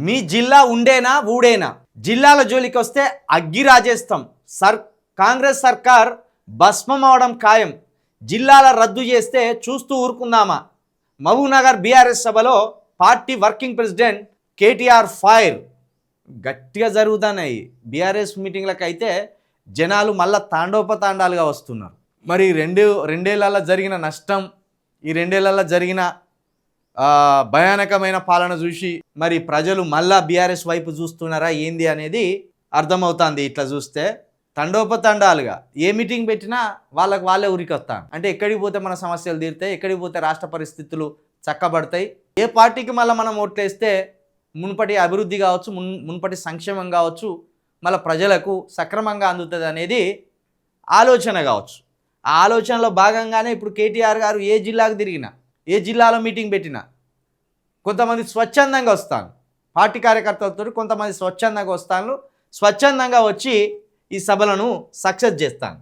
మీ జిల్లా ఉండేనా ఊడేనా? జిల్లాల జోలికి వస్తే అగ్గి రాజేస్తాం. కాంగ్రెస్ సర్కార్ భస్మం అవడం ఖాయం. జిల్లాల రద్దు చేస్తే చూస్తూ ఊరుకుందామా? మహబూబ్నగర్ బీఆర్ఎస్ సభలో party working president KTR fire. గట్టిగా జరుగుతున్నాయి బీఆర్ఎస్ మీటింగ్లకు. అయితే జనాలు మళ్ళా తాండోపతాండాలుగా వస్తున్నారు. మరి రెండేళ్లలో జరిగిన నష్టం, ఈ రెండేళ్లలో జరిగిన భయానకమైన పాలన చూసి మరి ప్రజలు మళ్ళా బీఆర్ఎస్ వైపు చూస్తున్నారా ఏంది అనేది అర్థమవుతుంది. ఇట్లా చూస్తే తండోపతండాలుగా ఏ మీటింగ్ పెట్టినా వాళ్ళే ఉరికొస్తాను. అంటే ఎక్కడికి పోతే మన సమస్యలు తీరుతాయి, ఎక్కడికి పోతే రాష్ట్ర పరిస్థితులు చక్కబడతాయి, ఏ పార్టీకి మళ్ళీ మనం ఓట్లేస్తే మునుపటి అభివృద్ధి కావచ్చు, మునుపటి సంక్షేమం కావచ్చు మళ్ళీ ప్రజలకు సక్రమంగా అందుతుంది అనేది ఆలోచన కావచ్చు. ఆ ఆలోచనలో భాగంగానే ఇప్పుడు కేటీఆర్ గారు ఏ జిల్లాకు తిరిగినా, ఏ జిల్లాలో మీటింగ్ పెట్టినా కొంతమంది స్వచ్ఛందంగా వస్తాను, పార్టీ కార్యకర్తలతో కొంతమంది స్వచ్ఛందంగా వస్తాను, స్వచ్ఛందంగా వచ్చి ఈ సభలను సక్సెస్ చేస్తాను.